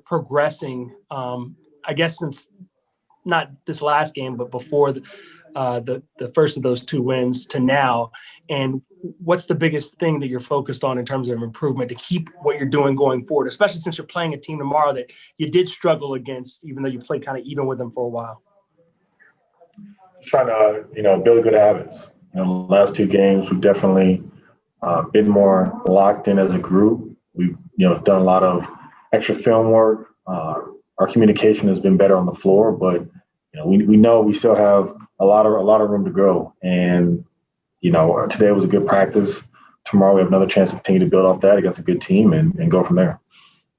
progressing, I guess, since not this last game, but before the first of those 2 wins to now? And what's the biggest thing that you're focused on in terms of improvement to keep what you're doing going forward, especially since you're playing a team tomorrow that you did struggle against, even though you played kind of even with them for a while? Trying to, build good habits. The last 2 games, we've definitely been more locked in as a group. We've, done a lot of extra film work. Our communication has been better on the floor, but we know we still have a lot of room to grow. And today was a good practice. Tomorrow we have another chance to continue to build off that against a good team and go from there.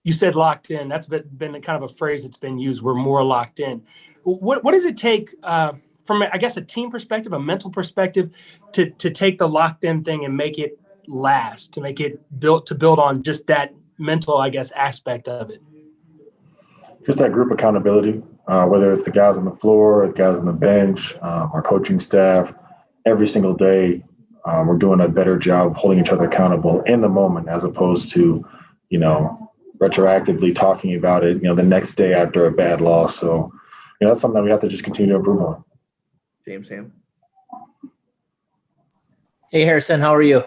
You said locked in. That's been kind of a phrase that's been used. We're more locked in. What does it take from, I guess, a team perspective, a mental perspective, to take the locked in thing and make it last, to make it build on just that mental, I guess, aspect of it? Just that group accountability, whether it's the guys on the floor, the guys on the bench, our coaching staff. Every single day, we're doing a better job of holding each other accountable in the moment, as opposed to, retroactively talking about it, the next day after a bad loss. So, that's something that we have to just continue to improve on. James Ham. Hey, Harrison, how are you?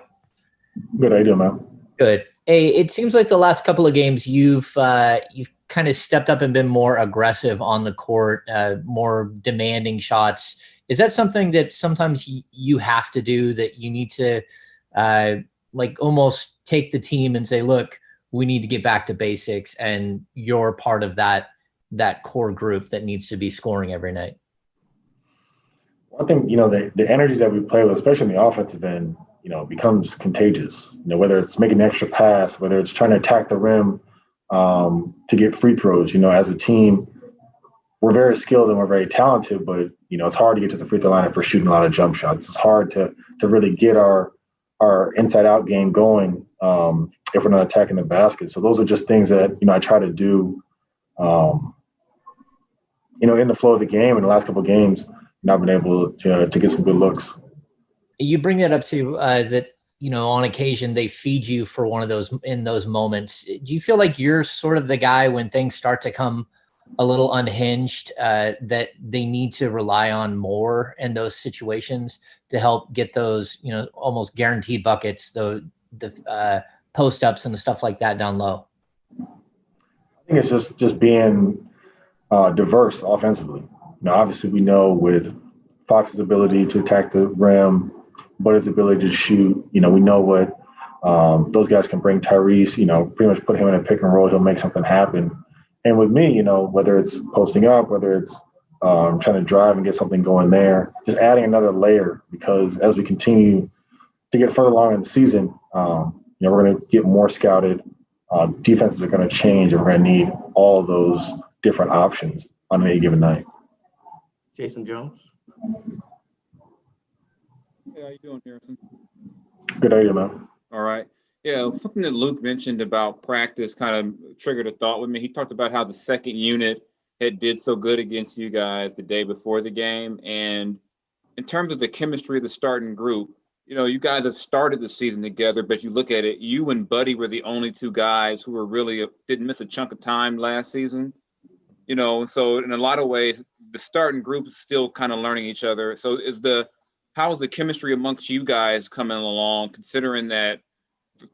Good. How you doing, man? Good. Hey, it seems like the last couple of games you've kind of stepped up and been more aggressive on the court, more demanding shots. Is that something that sometimes you have to do, that you need to almost take the team and say, look, we need to get back to basics, and you're part of that core group that needs to be scoring every night? I think, the energy that we play with, especially in the offensive end, becomes contagious. Whether it's making an extra pass, whether it's trying to attack the rim to get free throws. As a team, we're very skilled and we're very talented, but it's hard to get to the free throw line if we're shooting a lot of jump shots. It's hard to really get our inside out game going if we're not attacking the basket. So those are just things that I try to do in the flow of the game. In the last couple of games, I've been able to get some good looks. You bring that up too, that on occasion they feed you for one of those in those moments. Do you feel like you're sort of the guy when things start to come a little unhinged, that they need to rely on more in those situations to help get those, almost guaranteed buckets, the post ups and the stuff like that down low? I think it's just being diverse offensively. Obviously we know with Fox's ability to attack the rim, but his ability to shoot, we know what those guys can bring. Tyrese, pretty much put him in a pick and roll, he'll make something happen. And with me, whether it's posting up, whether it's trying to drive and get something going there, just adding another layer, because as we continue to get further along in the season, we're going to get more scouted. Defenses are going to change, and we're going to need all of those different options on any given night. Jason Jones. Hey, how you doing, Harrison? Good idea, man. All right. Yeah, something that Luke mentioned about practice kind of triggered a thought with me. He talked about how the second unit had did so good against you guys the day before the game. And in terms of the chemistry of the starting group, you guys have started the season together, but you look at it, you and Buddy were the only 2 guys who were really didn't miss a chunk of time last season. So in a lot of ways, the starting group is still kind of learning each other. So how is the chemistry amongst you guys coming along, considering that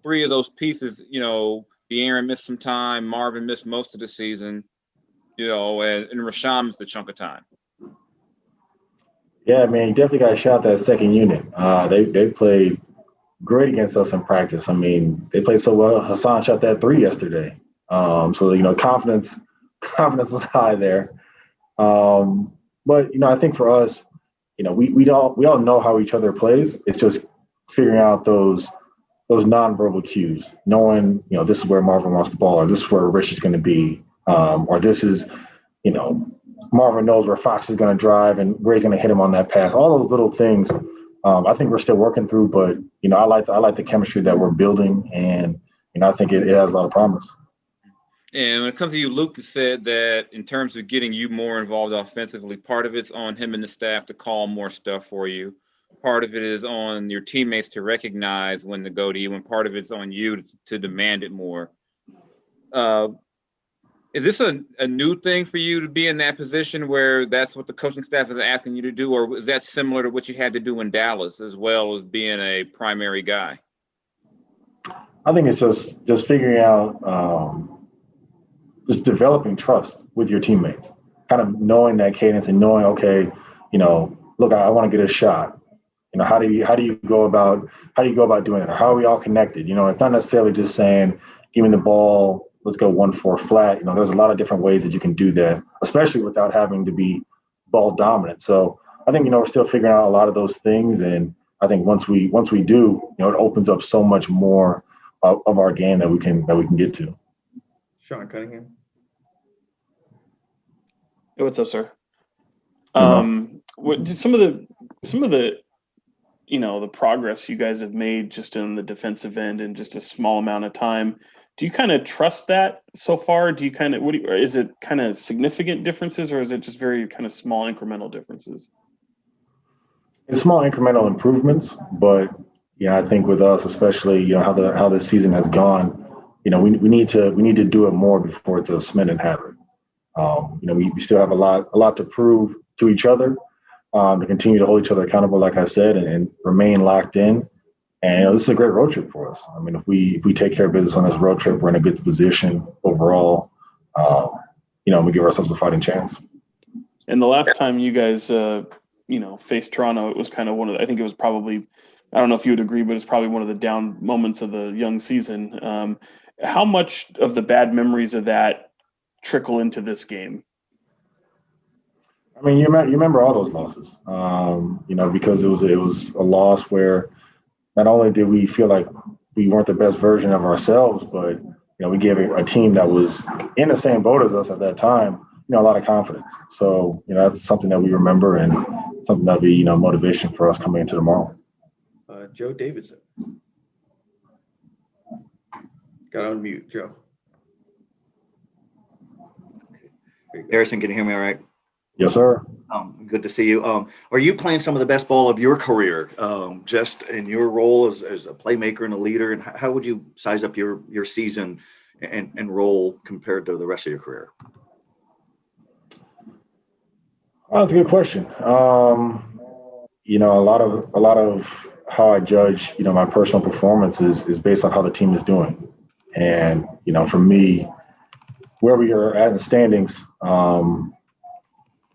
3 of those pieces, De'Aaron missed some time, Marvin missed most of the season, and Rashawn missed a chunk of time? Yeah, man, you definitely got to shout that second unit. They played great against us in practice. They played so well. Hassan shot that 3 yesterday. So confidence was high there. But I think for us, we all know how each other plays. It's just figuring out those nonverbal cues, knowing, this is where Marvin wants the ball, or this is where Rich is going to be, or this is, Marvin knows where Fox is going to drive and where he's going to hit him on that pass. All those little things, I think we're still working through, but, I like the chemistry that we're building, and, I think it has a lot of promise. And when it comes to you, Luke said that in terms of getting you more involved offensively, part of it's on him and the staff to call more stuff for you. Part of it is on your teammates to recognize when to go to you, and part of it's on you to demand it more. Is this a new thing for you to be in that position where that's what the coaching staff is asking you to do, or is that similar to what you had to do in Dallas as well as being a primary guy? I think it's just figuring out, just developing trust with your teammates, kind of knowing that cadence and knowing, okay, look, I want to get a shot. How do you go about doing it? Or how are we all connected? It's not necessarily just saying, give me the ball, let's go 1-4 flat. There's a lot of different ways that you can do that, especially without having to be ball dominant. So I think, we're still figuring out a lot of those things. And I think once we do, it opens up so much more of our game that we can get to. Sean Cunningham. Hey, what's up, sir? Hey, Some of the the progress you guys have made just in the defensive end in just a small amount of time. Do you kind of trust that so far? Do you kind of is it kind of significant differences, or is it just very kind of small incremental differences? It's small incremental improvements, but I think with us, especially how this season has gone, we need to do it more before it's a cemented habit. We still have a lot to prove to each other, to continue to hold each other accountable, like I said, and remain locked in. And this is a great road trip for us. I mean, if we take care of business on this road trip, we're in a good position overall. We give ourselves a fighting chance. And the last time you guys, faced Toronto, it was kind of I think it was probably, I don't know if you would agree, but it's probably one of the down moments of the young season. How much of the bad memories of that trickle into this game? I mean, you remember all those losses, because it was a loss where not only did we feel like we weren't the best version of ourselves, but we gave a team that was in the same boat as us at that time, a lot of confidence. So that's something that we remember and something that'll be motivation for us coming into tomorrow. Joe Davidson. Got on mute, Joe. Harrison, can you hear me all right? Yes, sir. Good to see you. Are you playing some of the best ball of your career, just in your role as a playmaker and a leader? And how would you size up your season and role compared to the rest of your career? Well, that's a good question. A lot of how I judge, my personal performance is based on how the team is doing. And, for me, where we are at in the standings,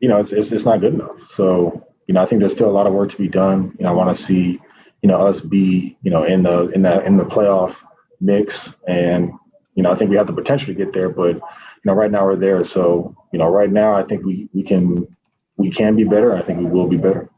it's not good enough. So, I think there's still a lot of work to be done. I want to see, us be, in the playoff mix. And, I think we have the potential to get there, but, right now we're there. So, right now I think we can be better. I think we will be better.